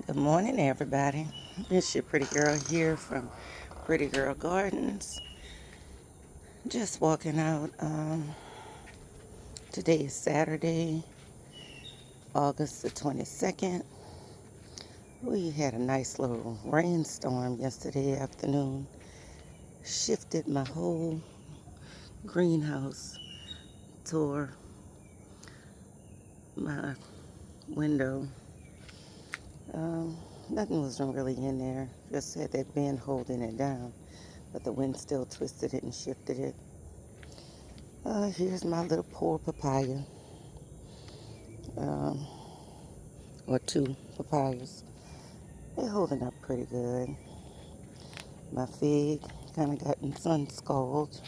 Good morning, everybody. It's your pretty girl here from Pretty Girl Gardens. Just walking out. Today is Saturday, August the 22nd. We had a nice little rainstorm yesterday afternoon. Shifted my whole greenhouse, tore my window. Nothing was really in there. Just had that bend holding it down. But the wind still twisted it and shifted it. Here's my little poor papaya. Or two papayas. They're holding up pretty good. My fig kind of gotten sun scald.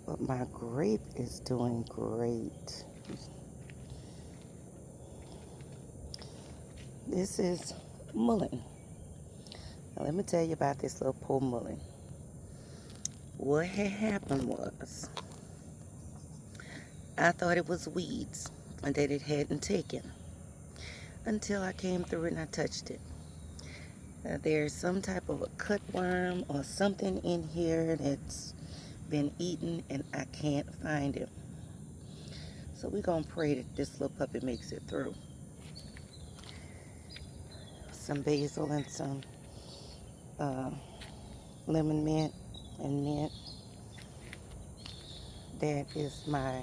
But my grape is doing great. This is mullein. Now let me tell you about this little poor mullein. What had happened was, I thought it was weeds and that it hadn't taken until I came through and I touched it. There's some type of a cutworm or something in here that's been eaten and I can't find it. So we're going to pray that this little puppy makes it through. Some basil and some lemon mint and mint. That is my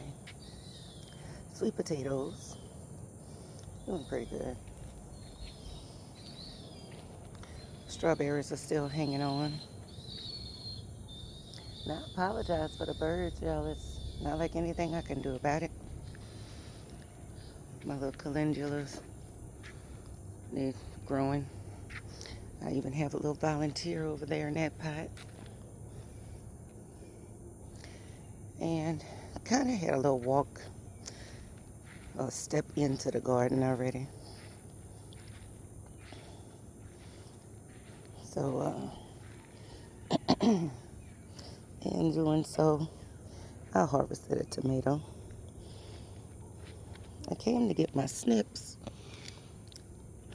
sweet potatoes. Doing pretty good. Strawberries are still hanging on. Now, I apologize for the birds, y'all. It's not like anything I can do about it. My little calendulas, they're growing. I even have a little volunteer over there in that pot. And kind of had a little walk, or step into the garden already. So, in doing so, I harvested a tomato. I came to get my snips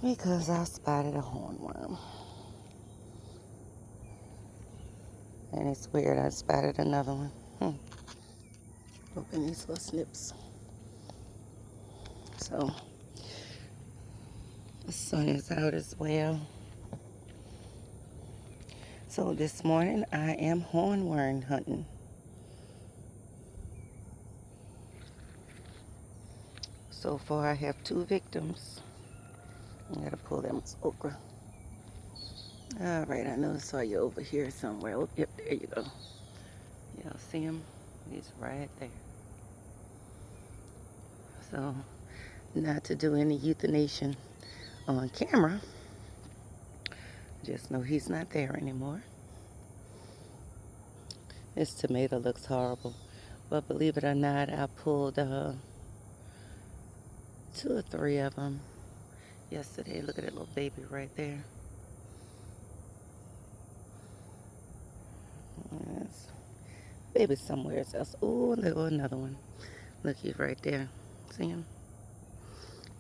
because I spotted a hornworm. And it's weird, I spotted another one. Open these little snips. So, the sun is out as well. So this morning I am hornworm hunting. So far I have 2 victims. I gotta pull them okra. Alright, I know I saw you over here somewhere. Oh, yep, there you go. Y'all see him? He's right there. So, not to do any euthanasia on camera. Just know he's not there anymore. This tomato looks horrible. But believe it or not, I pulled 2 or 3 of them yesterday. Look at that little baby right there. Yes. Baby somewhere else. Oh, there goes another one. Look, he's right there. See him?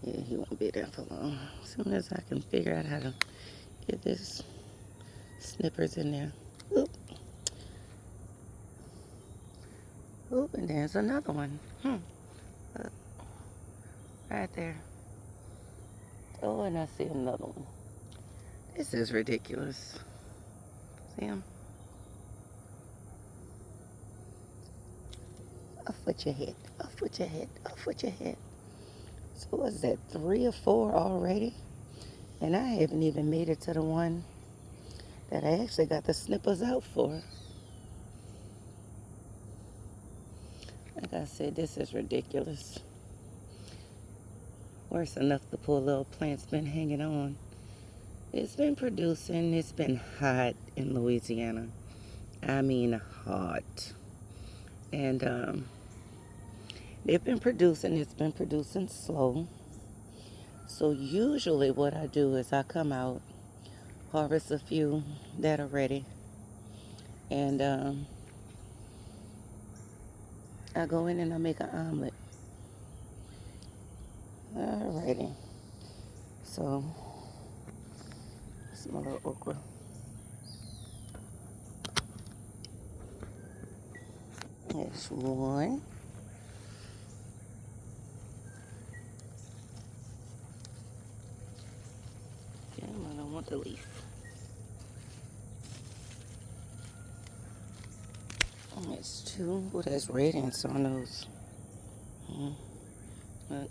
Yeah, he won't be there for long. As soon as I can figure out how to get this snippers in there. Oop. Oop, and there's another one. Look. Right there. Oh, and I see another one. This is ridiculous. See him? Off with your head. Off with your head. Off with your head. So what's that, 3 or 4 already? And I haven't even made it to the one that I actually got the snippers out for. Like I said, this is ridiculous. Worse enough, the poor little plant's been hanging on. It's been producing. It's been hot in Louisiana. I mean hot. And they've been producing. It's been producing slow. So usually what I do is I come out, harvest a few that are ready, and I go in and I make an omelet. Alrighty. So Some little okra. There's one. Damn, I don't want the leaf. There's two. Oh, there's red ants on those. Look.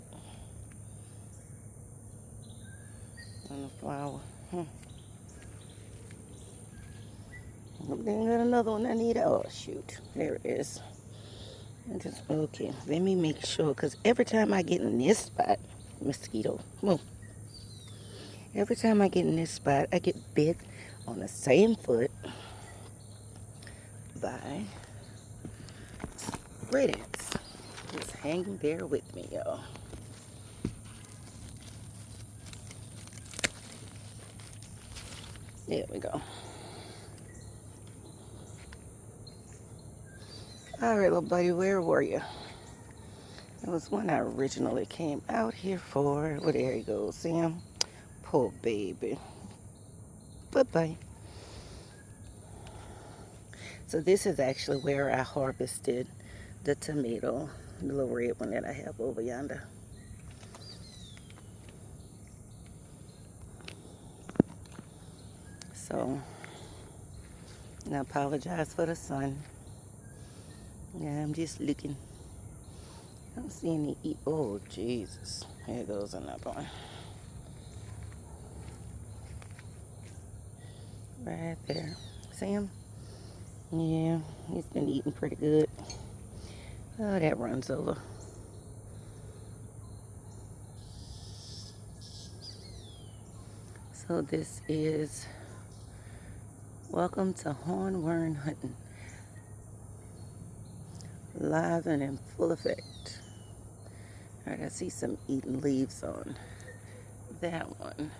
On the flower. Then got another one I need. Oh, shoot. There it is. Okay, let me make sure, because every time I get in this spot, mosquito, move. Every time I get in this spot, I get bit on the same foot by red ants. Just hanging there with me, y'all. There we go. All right, little buddy, where were you? It was one I originally came out here for. Well, there he goes. See him? Poor baby. Bye-bye. So this is actually where I harvested the tomato, the little red one that I have over yonder. So, and I apologize for the sun. Yeah, I'm just looking. I don't see any oh, Jesus. Here goes another one. Right there. See him? Yeah, he's been eating pretty good. Oh, that runs over. So this is welcome to Hornworm hunting. Live and in full effect. All right, I see some eaten leaves on that one.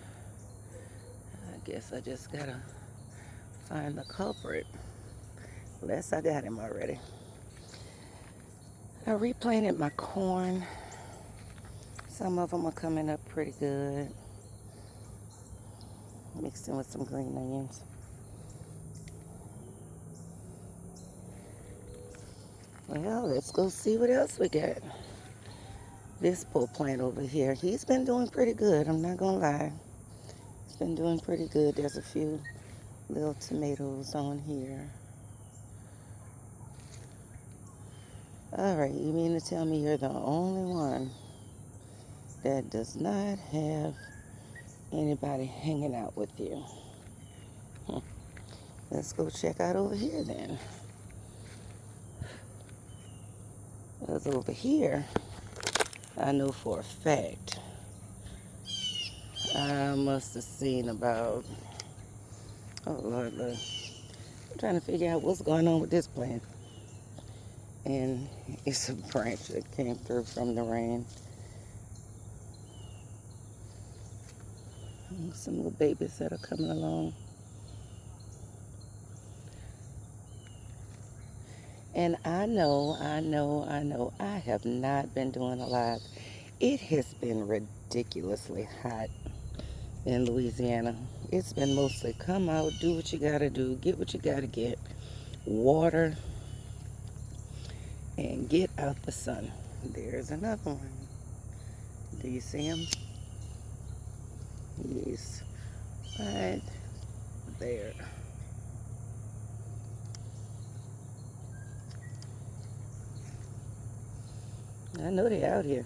I guess I just gotta find the culprit. Unless I got him already. I replanted my corn. Some of them are coming up pretty good. Mixed in with some green onions. Well, let's go see what else we got. This poor plant over here, he's been doing pretty good, I'm not gonna lie. He's been doing pretty good. There's a few little tomatoes on here. All right, you mean to tell me you're the only one that does not have anybody hanging out with you? Let's go check out over here then. Because over here, I know for a fact, I must have seen about, oh Lord, look. I'm trying to figure out what's going on with this plant. And it's a branch that came through from the rain. And some little babies that are coming along. And I know, I have not been doing a lot. It has been ridiculously hot in Louisiana. It's been mostly come out, do what you gotta do, get what you gotta get, water, and get out the sun. There's another one. Do you see him? He's right there. I know they're out here.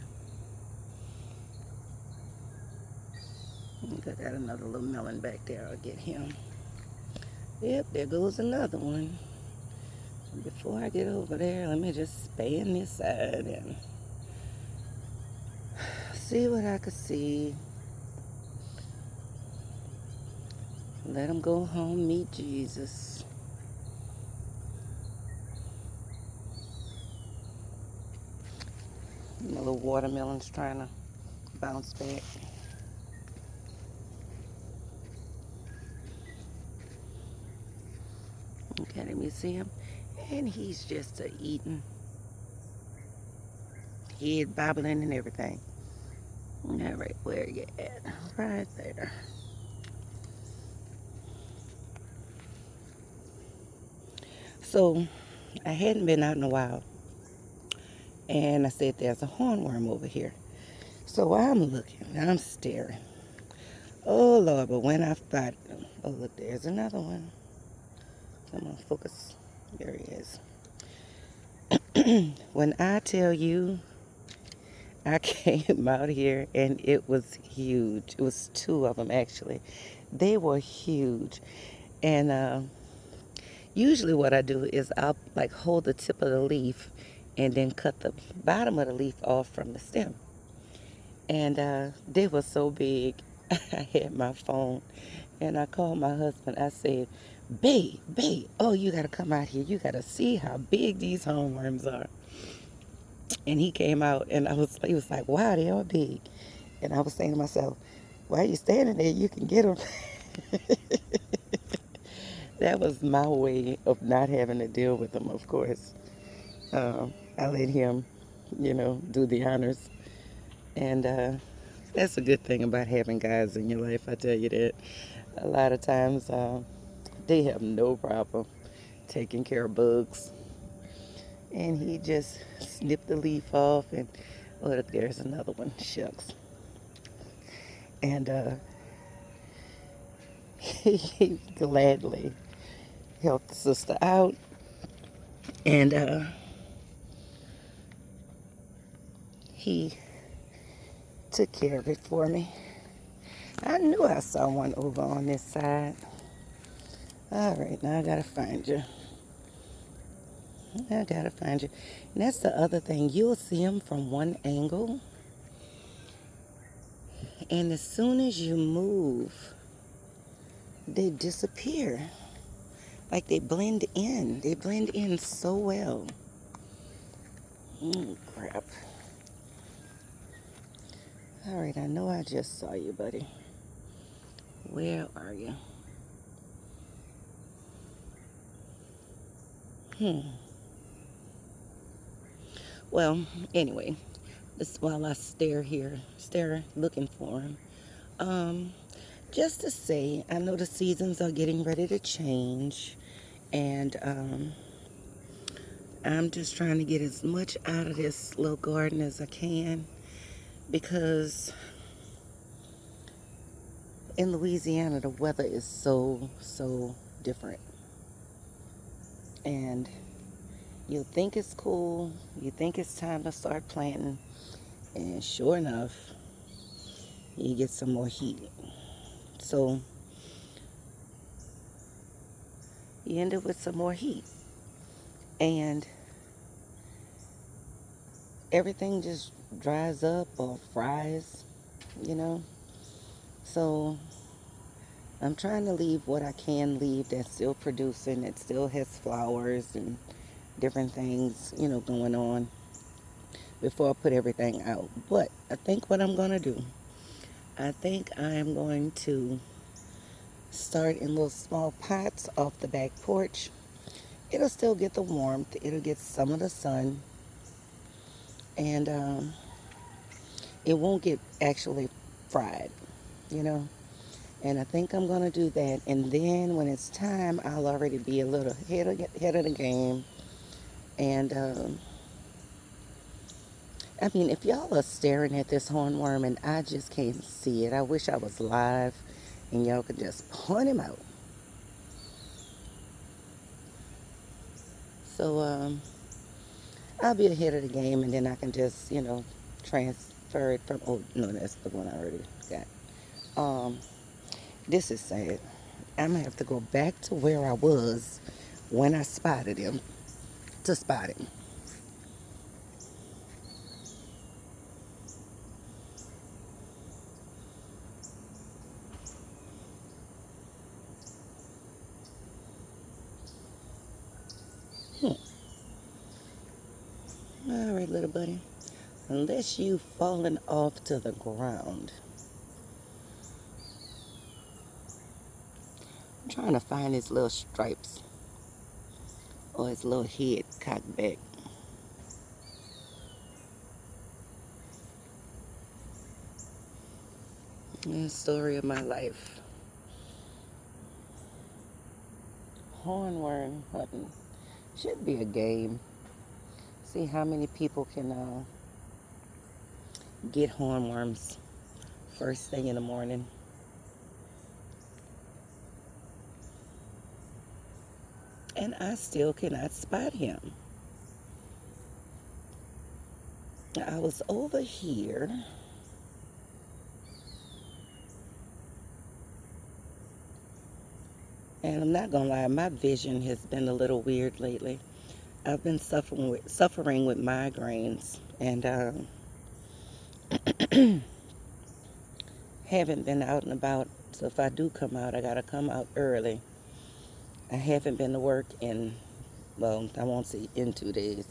I got another little melon back there. I'll get him. Yep, there goes another one. Before I get over there, let me just span this side and see what I can see. Let them go home, meet Jesus. My little watermelon's trying to bounce back. Okay, let me see him. And he's just eating. Head bobbling and everything. All right, where you at? Right there. So I hadn't been out in a while, and I said, there's a hornworm over here. So I'm looking, I'm staring. Oh Lord, but when I thought, oh look, there's another one. Come on, focus. There he is. When I tell you, I came out here and it was huge. It was two of them actually. They were huge. And usually what I do is I'll like hold the tip of the leaf and then cut the bottom of the leaf off from the stem. And they were so big. I had my phone and I called my husband. I said, babe, oh, you got to come out here. You got to see how big these hornworms are. And he came out and he was like, wow, they are big. And I was saying to myself, why are you standing there? You can get them. That was my way of not having to deal with them, of course. I let him, do the honors. And that's a good thing about having guys in your life, I tell you that. A lot of times they have no problem taking care of bugs. And he just snipped the leaf off and, oh, look, there's another one. Shucks. And he gladly helped the sister out. And he took care of it for me. I knew I saw one over on this side. All right, now I gotta find you. And that's the other thing. You'll see them from one angle. And as soon as you move, they disappear. Like they blend in. They blend in so well. Crap. All right, I know I just saw you, buddy. Where are you? Well, anyway, this while I stare looking for him. Just to say, I know the seasons are getting ready to change, and I'm just trying to get as much out of this little garden as I can, because in Louisiana the weather is so different. And you think it's cool, you think it's time to start planting, and sure enough, you get some more heat. So you end up with some more heat, and everything just dries up or fries, you know. So I'm trying to leave what I can leave that's still producing, that still has flowers and different things, going on, before I put everything out. But I think what I'm going to do, I think I am going to start in little small pots off the back porch. It'll still get the warmth. It'll get some of the sun. And it won't get actually fried, you know. And I think I'm going to do that. And then when it's time, I'll already be a little head of the game. And I mean, if y'all are staring at this hornworm and I just can't see it, I wish I was live and y'all could just point him out. So I'll be ahead of the game, and then I can just, transfer it from, oh, no, that's the one I already got. This is sad. I'm going to have to go back to where I was when I spotted him to spot him. All right, little buddy. Unless you've fallen off to the ground. I'm trying to find his little stripes or his little head cocked back. The story of my life. Hornworm hunting Should be a game. See how many people can get hornworms first thing in the morning. And I still cannot spot him. I was over here. And I'm not gonna lie, my vision has been a little weird lately. I've been suffering with migraines, and haven't been out and about. So if I do come out, I gotta come out early. I haven't been to work in, well, I won't say in 2 days,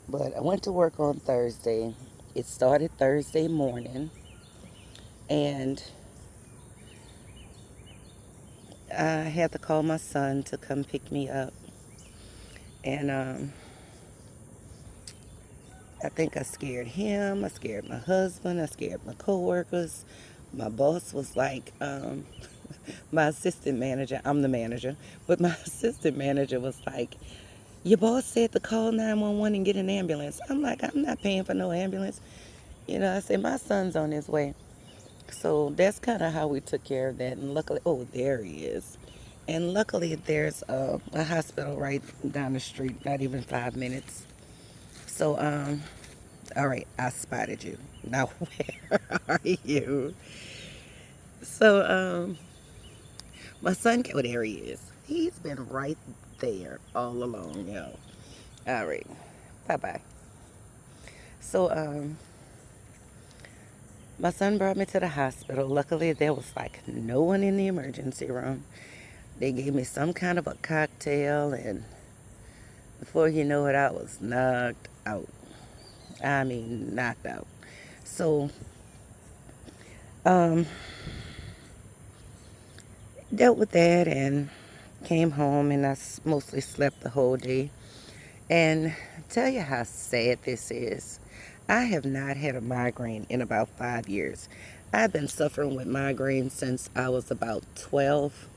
but I went to work on Thursday. It started Thursday morning, and I had to call my son to come pick me up. And I think I scared him. I scared my husband. I scared my coworkers. My boss was like, my assistant manager, I'm the manager, but my assistant manager was like, your boss said to call 911 and get an ambulance. I'm like, I'm not paying for no ambulance. I said, my son's on his way. So that's kind of how we took care of that. And luckily, oh, there he is. And luckily, there's a hospital right down the street, not even 5 minutes. So, all right, I spotted you. Now, where are you? So, my son, oh, there he is. He's been right there all along, yo. All right, bye-bye. So, my son brought me to the hospital. Luckily, there was like no one in the emergency room. They gave me some kind of a cocktail, and before you know it, I was knocked out. I mean, knocked out. So, um, dealt with that and came home, and I mostly slept the whole day. And tell you how sad this is. I have not had a migraine in about 5 years. I've been suffering with migraines since I was about 12,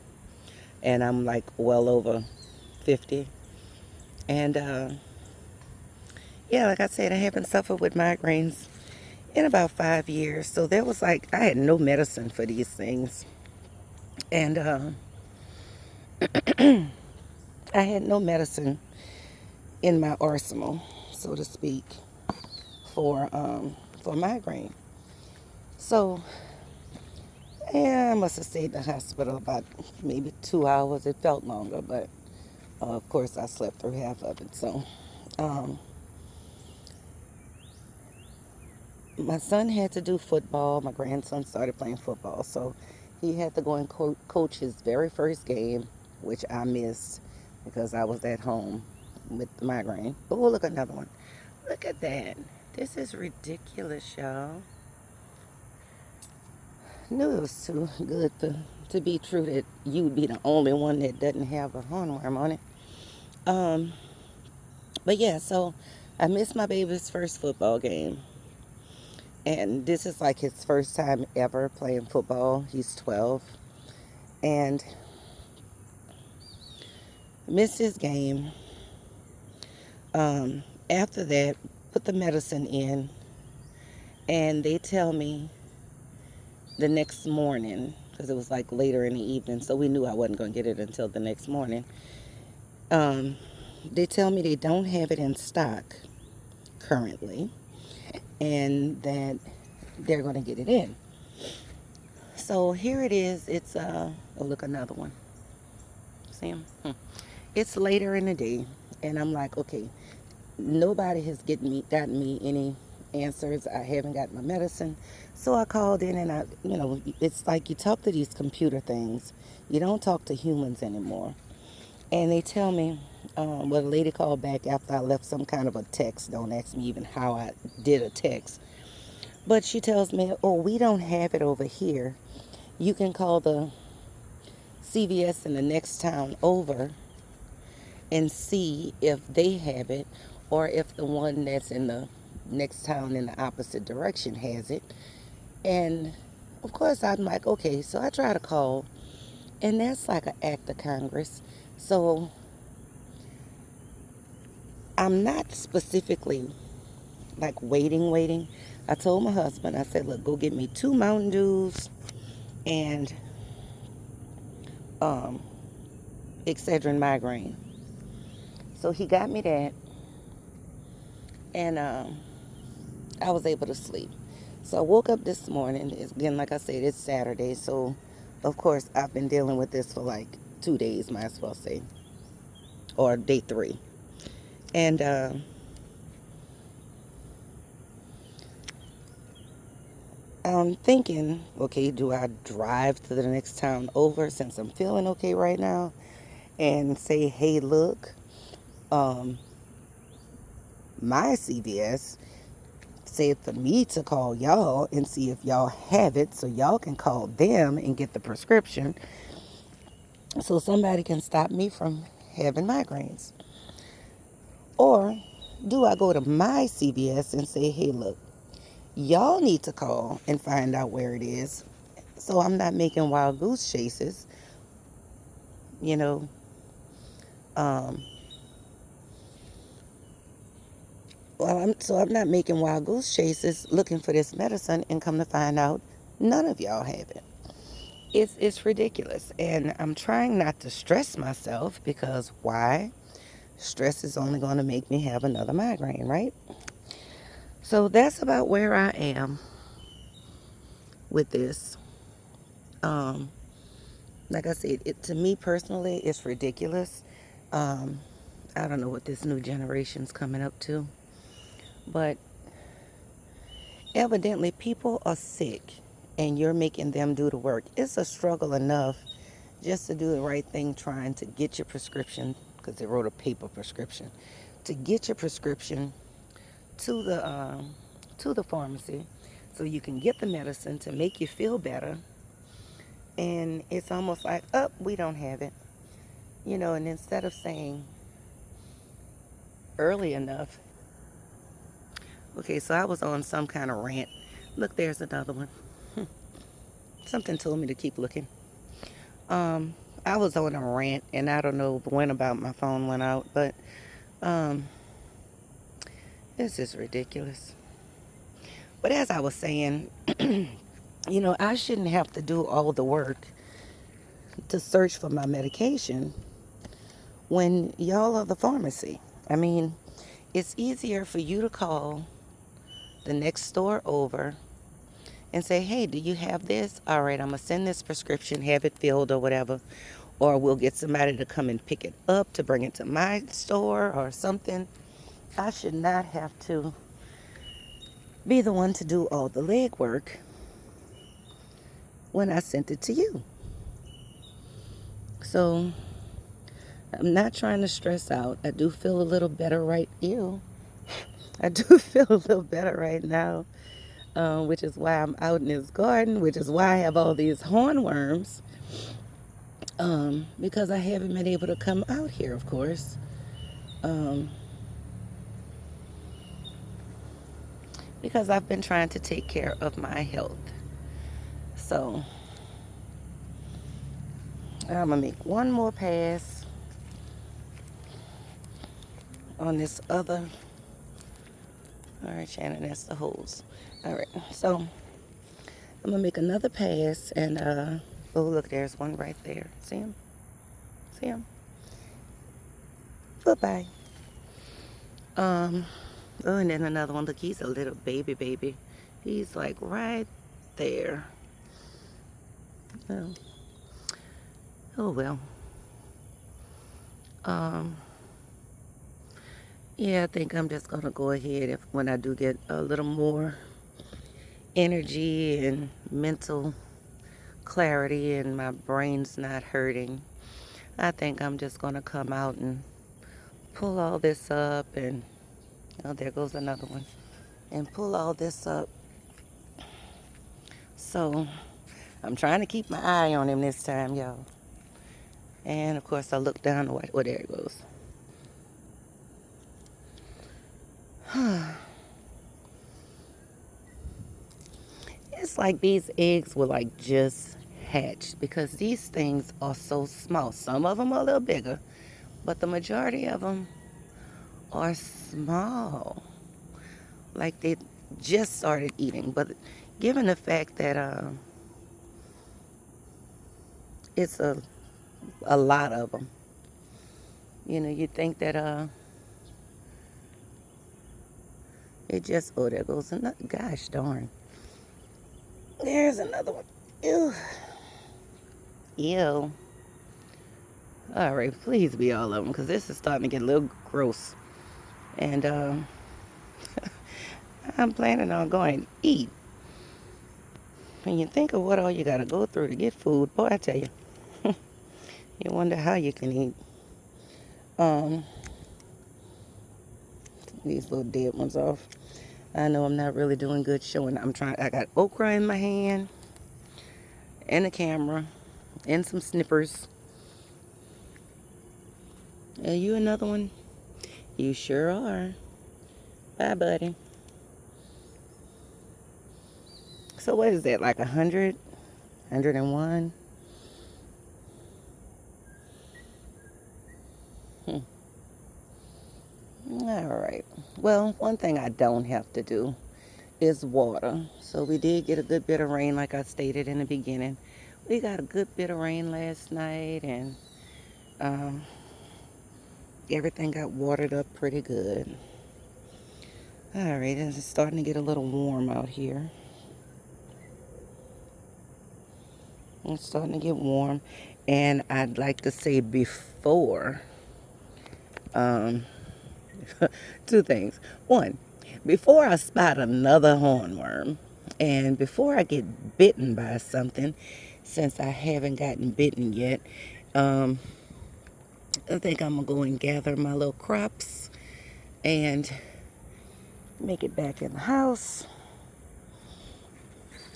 and I'm like well over 50. And yeah, like I said, I haven't suffered with migraines in about 5 years. So there was like, I had no medicine for these things. And I had no medicine in my arsenal, so to speak, for migraine. So yeah, I must have stayed in the hospital about maybe 2 hours. It felt longer, but of course I slept through half of it. So um, my son had to do football. My grandson started playing football, so he had to go and coach his very first game, which I missed because I was at home with the migraine. Oh, look, another one. Look at that. This is ridiculous, y'all. Knew it was too good to be true that you would be the only one that doesn't have a hornworm on it. Um, but yeah, so I missed my baby's first football game. And this is like his first time ever playing football. He's 12. And missed his game. After that, put the medicine in. And they tell me the next morning, because it was like later in the evening, so we knew I wasn't going to get it until the next morning. They tell me they don't have it in stock currently, and that they're going to get it in. So here it is. It's oh, look, another one. See him? It's later in the day, and I'm like, okay, nobody has gotten me any answers. I haven't got my medicine. So I called in, and it's like you talk to these computer things. You don't talk to humans anymore. And they tell me, well, the lady called back after I left some kind of a text. Don't ask me even how I did a text. But she tells me, oh, we don't have it over here. You can call the CVS in the next town over and see if they have it, or if the one that's in the next town in the opposite direction has it. And of course, I'm like, okay, so I try to call, and that's like an act of Congress. So I'm not specifically like waiting. I told my husband, I said, look, go get me 2 Mountain Dews and um, Excedrin migraine. So he got me that, and I was able to sleep. So I woke up this morning. Again, like I said, it's Saturday, so of course I've been dealing with this for like 2 days, might as well say, or day 3. And I'm thinking, okay, do I drive to the next town over since I'm feeling okay right now and say, hey, look, um, my CVS said for me to call y'all and see if y'all have it so y'all can call them and get the prescription so somebody can stop me from having migraines? Or do I go to my CVS and say, hey, look, y'all need to call and find out where it is so I'm not making wild goose chases, you know? Um, I'm not making wild goose chases looking for this medicine and come to find out none of y'all have it. It's ridiculous. And I'm trying not to stress myself because why? Stress is only going to make me have another migraine, right? So that's about where I am with this. Um, like I said, to me personally, it's ridiculous. Um, I don't know what this new generation's coming up to, but evidently people are sick and you're making them do the work. It's a struggle enough just to do the right thing, trying to get your prescription, because they wrote a paper prescription, to get your prescription to the pharmacy so you can get the medicine to make you feel better. And it's almost like, oh, we don't have it. And instead of saying early enough, okay, so I was on some kind of rant. Look, there's another one. Something told me to keep looking. Um, I was on a rant, and I don't know when about my phone went out, but um, this is ridiculous. But as I was saying, I shouldn't have to do all the work to search for my medication when y'all are the pharmacy. I mean, it's easier for you to call the next store over and say, hey, do you have this? All right, I'm going to send this prescription, have it filled or whatever. Or we'll get somebody to come and pick it up to bring it to my store or something. I should not have to be the one to do all the legwork when I sent it to you. So I'm not trying to stress out. I do feel a little better right now. I do feel a little better right now, which is why I'm out in this garden, which is why I have all these hornworms, because I haven't been able to come out here, of course, because I've been trying to take care of my health. So I'm going to make one more pass on this other. All right, Shannon, that's the hose. All right, so I'm going to make another pass, and, oh, look, there's one right there. See him? See him? Bye-bye. Oh, and then another one. Look, he's a little baby. He's, like, right there. Oh, well. Yeah, I think I'm just going to go ahead when I do get a little more energy and mental clarity and my brain's not hurting. I think I'm just going to come out and pull all this up and, oh, there goes another one. And pull all this up. So I'm trying to keep my eye on him this time, y'all. And of course I look down, oh, there he goes. It's like these eggs were like just hatched because these things are so small. Some of them are a little bigger, but the majority of them are small, like they just started eating. But given the fact that it's a lot of them, you know, you think that it just, oh, there goes another, gosh darn, there's another one. Ew. Ew. All right, please be all of them, because this is starting to get a little gross. And I'm planning on going to eat. When you think of what all you got to go through to get food, boy, I tell you, you wonder how you can eat. These little dead ones off. I know I'm not really doing good showing. I got okra in my hand, and a camera, and some snippers. Are you another one? You sure are. Bye, buddy. So what is that, like 100? 101? All right. Well, one thing I don't have to do is water. So we did get a good bit of rain, like I stated in the beginning. We got a good bit of rain last night, and everything got watered up pretty good. All right, it's starting to get a little warm out here. It's starting to get warm, and I'd like to say before, two things. One, before I spot another hornworm, and before I get bitten by something, since I haven't gotten bitten yet, I think I'm going to go and gather my little crops and make it back in the house.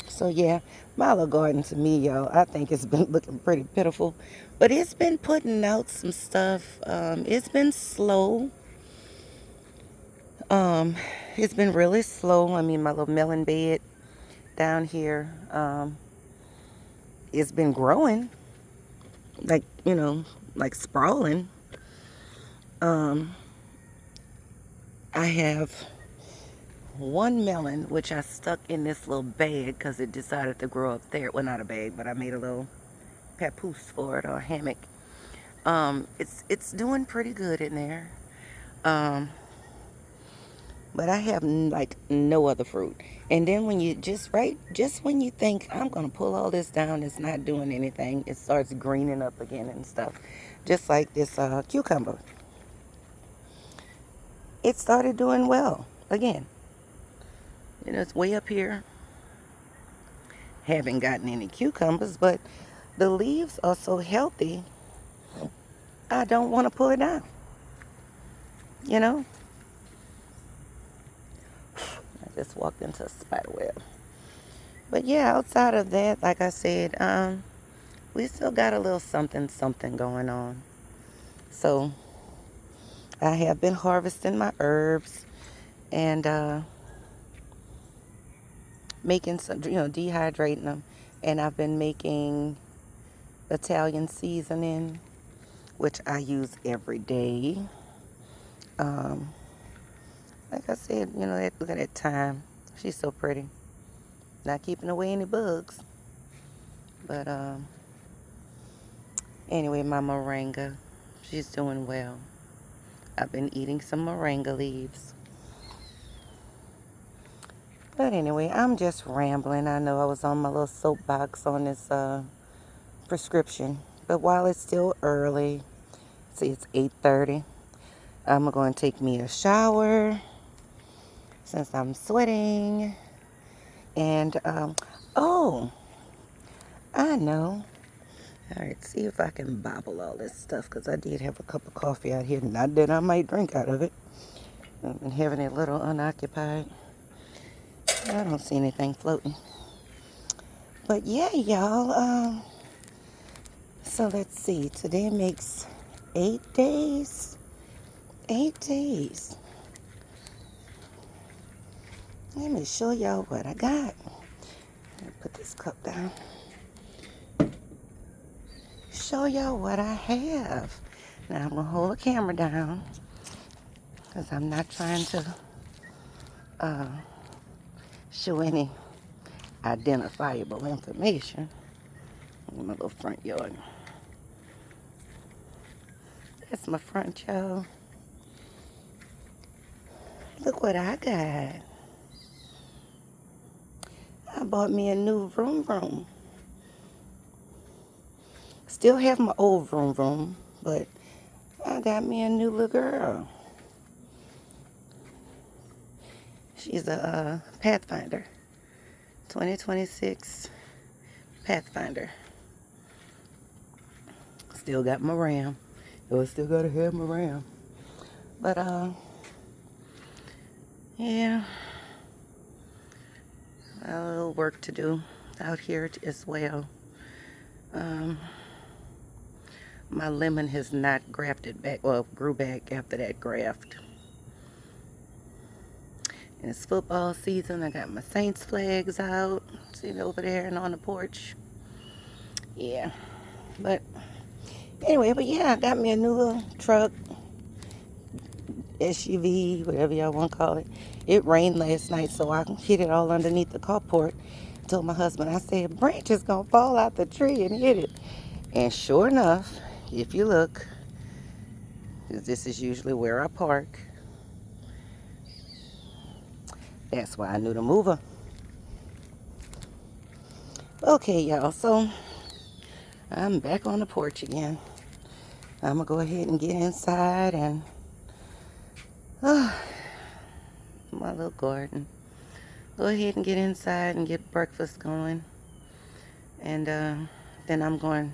So yeah, my little garden to me, y'all, I think it's been looking pretty pitiful. But it's been putting out some stuff. It's been slow. It's been really slow. I mean, my little melon bed down here, it's been growing. Like, you know, like sprawling. I have one melon, which I stuck in this little bag because it decided to grow up there. Well, not a bag, but I made a little papoose for it, or a hammock. It's doing pretty good in there. But I have like no other fruit. And then when you just when you think I'm gonna pull all this down, it's not doing anything. It starts greening up again and stuff. Just like this cucumber. It started doing well again. You know, it's way up here. Haven't gotten any cucumbers, but the leaves are so healthy, I don't want to pull it down. You know? I just walked into a spider web. But yeah, outside of that, like I said, we still got a little something going on. So I have been harvesting my herbs and making some, you know, dehydrating them. And I've been making Italian seasoning, which I use every day. Like I said, you know, look at that thyme. She's so pretty. Not keeping away any bugs. But anyway, my moringa, she's doing well. I've been eating some moringa leaves. But anyway, I'm just rambling. I know I was on my little soapbox on this prescription. But while it's still early, see, it's 8:30. I'm going to take me a shower since I'm sweating. And, oh, I know. All right, see if I can bobble all this stuff, because I did have a cup of coffee out here. Not that I might drink out of it. I've been having it a little unoccupied. I don't see anything floating. But yeah, y'all, so let's see. Today makes 8 days. 8 days. Let me show y'all what I got. Let me put this cup down. Show y'all what I have. Now I'm going to hold the camera down. because I'm not trying to show any identifiable information in my little front yard. That's my front, y'all. Look what I got. I bought me a new vroom. Still have my old vroom, but I got me a new little girl. She's a Pathfinder. 2026 Pathfinder. Still got my RAM. I still gotta have my RAM. But yeah, a little work to do out here as well. My lemon has not grafted back, well, grew back after that graft. And it's football season. I got my Saints flags out. See it over there and on the porch. Yeah. But anyway, I got me a new little truck, SUV, whatever y'all want to call it. It rained last night, so I hid it all underneath the carport. Told my husband, I said, a branch is going to fall out the tree and hit it. And sure enough, if you look, this is usually where I park. That's why I knew to move her. Okay, y'all, so I'm back on the porch again. I'm going to go ahead and get inside and my little garden. Go ahead and get inside and get breakfast going. And then I'm going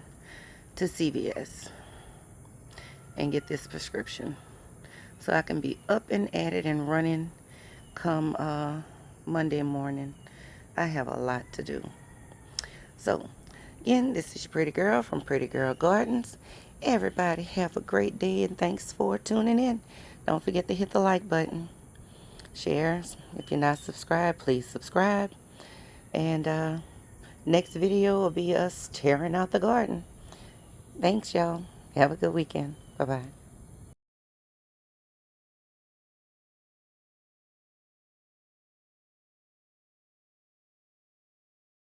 to CVS and get this prescription so I can be up and at it and running come Monday morning. I have a lot to do. So again, this is your pretty girl from Pretty Girl Gardens. Everybody have a great day and thanks for tuning in. Don't forget to hit the like button. Share. If you're not subscribed, please subscribe. And next video will be us tearing out the garden. Thanks, y'all. Have a good weekend. Bye-bye.